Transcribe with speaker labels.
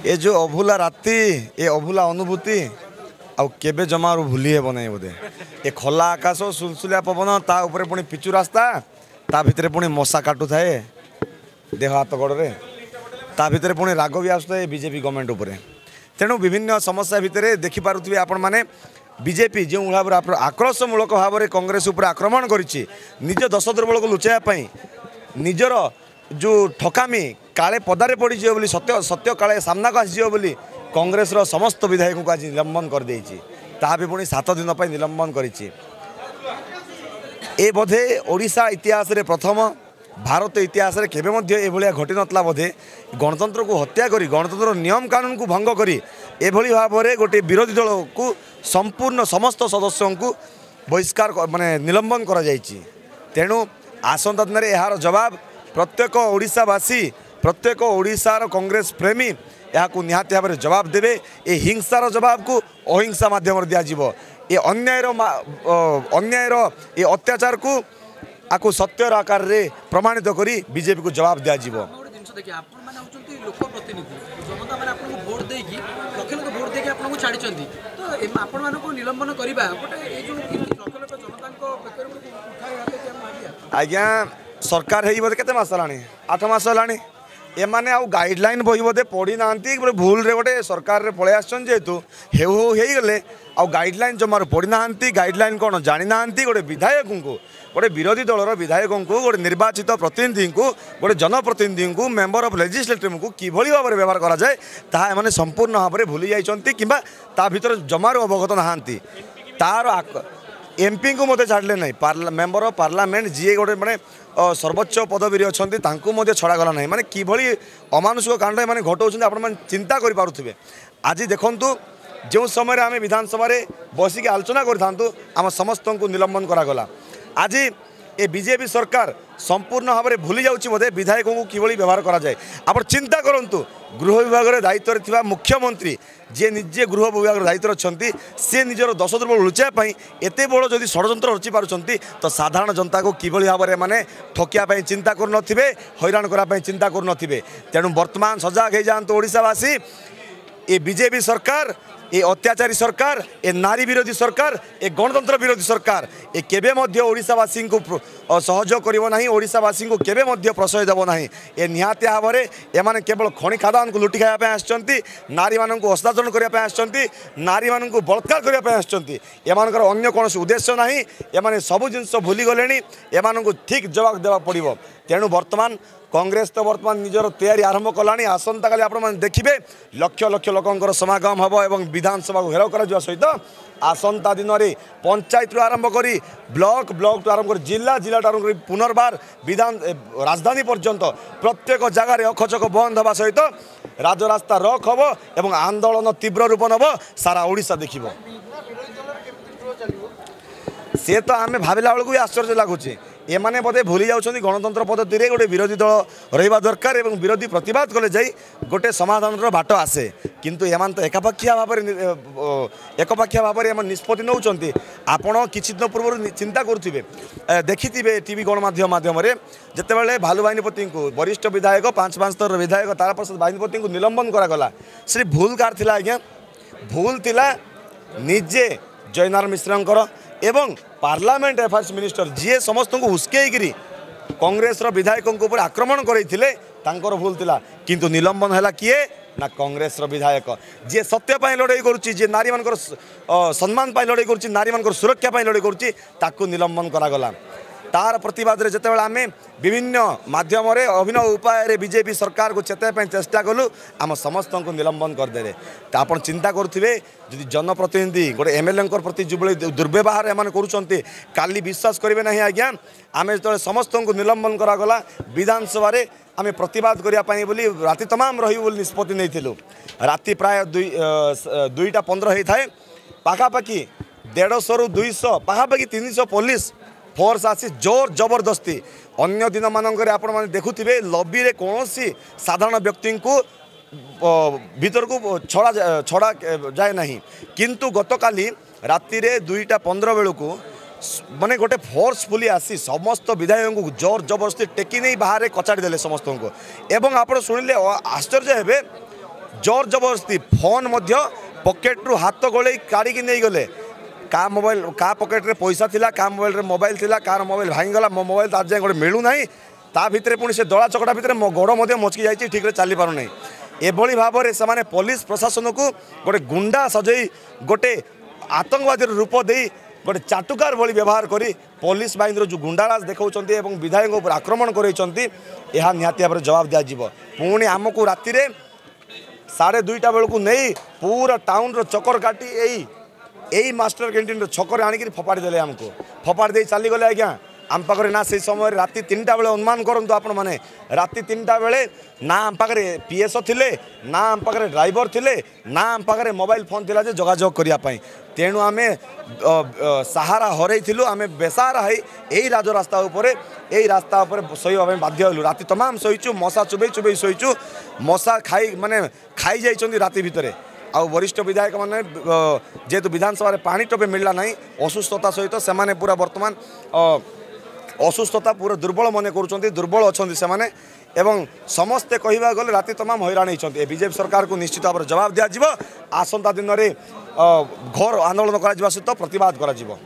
Speaker 1: ए जो अभुला राति ए अभुला अनुभूति आउ केबे जमारू भूली हेब नहीं बोधे ए खोला आकाश सुलसुलिया पवन ता ऊपर पुणी पिचु रास्ता ता भितर पुणी मशा काटू थाए देह हाथ गोड़े ता भितर पुणी राग भी आसुए बीजेपी गवर्नमेंट उपरे तेणु विभिन्न समस्या भितर देखिपे आपण मैंने बीजेपी जो भाव आक्रोशमूलक भाव में कांग्रेस उपर आक्रमण करिछि निज दश दुर्बल को लुचाई निजर जो ठकामी काले पदारे पड़ी बोली सत्य सत्य काले सामना को आसीज बोली कांग्रेस रो समस्त विधायक को आज निलंबन कर देछि ता भी पुणी 7 दिन पर निलंबन करिछि ए बोधे ओडिशा इतिहास रे प्रथम भारत इतिहास रे केबे मध्य एभलिया घटी नतला बोधे गणतंत्र को हत्या करी गणतंत्र नियम कानून को भंग करी एभली भाव में गोटे विरोधी दल को संपूर्ण समस्त सदस्यों को बहिष्कार माने निलंबन करा जायछि तेणु आसंता दिन यार जवाब प्रत्येक ओडिशावासी प्रत्येक ओडिशार कांग्रेस प्रेमी यहाँ को निहाती भाव में जवाब देवे ए हिंसार जवाब को अहिंसा माध्यम दिज्व ए अन्यायर ए अत्याचार को आपको सत्यर आकार रे प्रमाणित करी बीजेपी को जवाब दिज्व आज्ञा सरकार है बोधे केते मास लानी 8 मास लानी एमाने आउ गाइडलाइन बही बोधे पढ़ी ना भूल रे गोटे सरकार रे पळे आछन जेतु हेउ गले आउ गाइडलाइन जमार पढ़ी ना गाइडलाइन कौन जानी ना गोटे विधायक को गोटे विरोधी दलर विधायक को गोटे निर्वाचित प्रतिनिधि को गोटे जनप्रतिनिधि को मेंबर ऑफ लेजिस्लेटिव को किभली भाव में व्यवहार करा जाए ताहा माने संपूर्ण भाव में भूली जाइछंती किंबा ता भीतर जमार अवगत नहांती तार एमपी को मत छाड़ले नहीं मेंबर ऑफ पार्लियामेंट जी गोटे माने सर्वोच्च पदवी अच्छा छड़ागला ना माने किभली अमानुषिक कांड मैंने घटाऊँ आप चिंता करें आज देखूँ जो समय आम विधानसभा बसिक आलोचना करूँ आम समस्त को निलंबन करागला आज ए बीजेपी सरकार संपूर्ण भाव में भूली जाऊँगी बोधे विधायकों को किभली व्यवहार करा जाए आप चिंता करूँ गृह विभाग दायित्व थिबा मुख्यमंत्री जे निजे गृह विभाग दायित्व अच्छा सी निजर दश दुर्बल लुचाई एत बड़ जदि षड्यंत्र रचि पार्टी तो साधारण जनता को किभली भाव में माने ठकिया चिंता करुन हैरान करने चिंता करुन तेणु वर्तमान सजग हो जातु ओडिशावासी ए बीजेपी सरकार ए अत्याचारी सरकार ए नारी विरोधी सरकार ए गणतंत्र विरोधी सरकार ए केबे मध्य ओडिशावासी को सहयोग करिवो नाही ओडिशावासी को केबे मध्य प्रश्रय देव नाही ए निहाती भाव में एमाने केवल खनि खादान को लुटि खाया आछंती नारी मानन को हस्तांतरण करिया आछंती नारी मानन को बलात्कार करिया आछंती एमानकर अन्य कोनोसी उद्देश्य नाही एमाने सब जिंस भूली गलेनी एमानन को ठीक जवाब देवा पड़िवो तेणु वर्तमान कांग्रेस तो वर्तमान निजर तैयारी आरंभ कलानी आसंता काली आपण देखिए लक्ष लक्ष लोकंकर समागम हम एवं विधानसभा को घेराव करा सहित आसंता दिन में पंचायत आरंभ करी ब्लॉक ब्लॉक आरंभ कर जिला जिला आरंभ कर पुनर्बार विधान राजधानी पर्यंत प्रत्येक जगार अखचक बंद हवा सहित राजरास्ता रक हम एवं आंदोलन तीव्र रूप नब सारा ओडिशा देखिब से तो आम भाविला बेलू भी आश्चर्य लगुच एमाने बोधे भूली जाउछन्ती गणतंत्र पद्धति रे गोटे विरोधी दल रहिबा दरकार एवं विरोधी प्रतिवाद कले जाई गोटे समाधान बाट आसे किंतु एमान तो एकपाखिया भाव में निष्पत्ति नौचंती आपण किछि दिन पूर्व चिंता करुथिबे देखिथिबे टीवी गणमाध्यम माध्यम रे जेतेबेले भालू बाहिनीपति को वरिष्ठ विधायक 5 स्तर विधायक तारा प्रसाद बाहिनीपति को निलंबन करागला से भूल कार थिला आज्ञा भूल थिला निजे जयनारायण मिश्रंकर एवं पार्लियामेंट अफेयर्स मिनिस्टर जी समस्त को उस्कई कांग्रेस विधायकों ऊपर आक्रमण करते भूल थिला किंतु निलंबन है किए ना कांग्रेस विधायक जी सत्य लड़ाई करुच्ची नारी मान सम्मान लड़ाई करुच्ची नारी मान सुरक्षा लड़ाई करुच्ची ताकू निलंबन करागला तार प्रतिवाद रे जेतेबेले आमे विभिन्न माध्यम रे अभिनव उपाय बीजेपी सरकार को चेताई चेष्टा कलु आम समस्त को निलंबन करदे तो आप चिंता करुवे जदि जनप्रतिनिधि गोटे एमएलए प्रति जो दुर्व्यवहार एम करुँच काली विश्वास करेंगे ना आज्ञा आम जो समस्त को निलंबन करागला विधानसभा आम प्रतिवाद करने राति तमाम रही निष्पत्ति नहीं राति प्राय 2:15 होता है पाखापाखि 150 ରୁ 200 पाखापाखि 300 पुलिस फोर्स आसी जोर जबरदस्ती अन्य दिन मानक आपण मैंने देखुवे लॉबी रे कौन सी साधारण व्यक्ति को भीतर को छड़ा जाए नहीं किंतु गतकाली राति 2:15 बेलू माने गोटे फोर्सफुली आसी समस्त विधायक को जोर जबरदस्ती टेकी नहीं बाहर कचाड़ी देले समस्त को एवं आप शुणिले आश्चर्य हे जोर जबरदस्ती फोन मध्य पॉकेट रु हाथ गोले काढ़ी नहीं गले का मोबाइल का पॉकेट रे पैसा थिला का मोबाइल रे मोबाइल थिला कार मोबाइल भांगला मो मोबाइल तो आज जाए गोटे मिलू ना ता भितर पुणी से दला चकटा भितर मो गोड़ मध्य मचकी जाइए ठीक चली पार नहीं एभली भाव में से पुलिस प्रशासन को गोटे गुंडा सजई गोटे आतंकवादी रूप दे गोटे चाटुकार भली व्यवहार करी पुलिस बाहिनी जो गुंडाराज देखा विधायक उपर आक्रमण कर निहाती भाव जवाब दिज्व पुणी आमको राति 2:30 बेलू नहीं पूरा टाउन चक्कर काटी यही मास्टर कैंटीन छकर आणिक फोपाड़ी देले आमको फोपाड़ी दे चलीगले आज्ञा आम पाखे ना से समय राति 3टा बेले अनुमान करूँ आपण मैंने राति 3टा बेले ना आम पाखे पीएस थिले ना आम पाखे ड्राइवर थिले ना आम पाखे मोबाइल फोन थिला जे जोगाजोग करने तेणु आम सहारा हरइलु आम बेसहारा है यही राजरास्ता यही रास्ता उपर शोवा बाध्य हलु राति तमाम शोचु मशा चुबई चुबई शोचु मशा खाई माने खाई जाइछन्ती राति भितर आ वरिष्ठ विधायक मैंने जेहेतु विधानसभा पानी टोपे मिलला ना असुस्थता सहित से पूरा बर्तमान असुस्थता पूरा दुर्बल मन कर दुर्बल अच्छा से एवं समस्ते कहवा गले राति तमाम हैरान होती बीजेपी सरकार को निश्चित भाव जवाब दिज्व आसंता दिन में घोर आंदोलन कर सहित प्रतिवाद कर।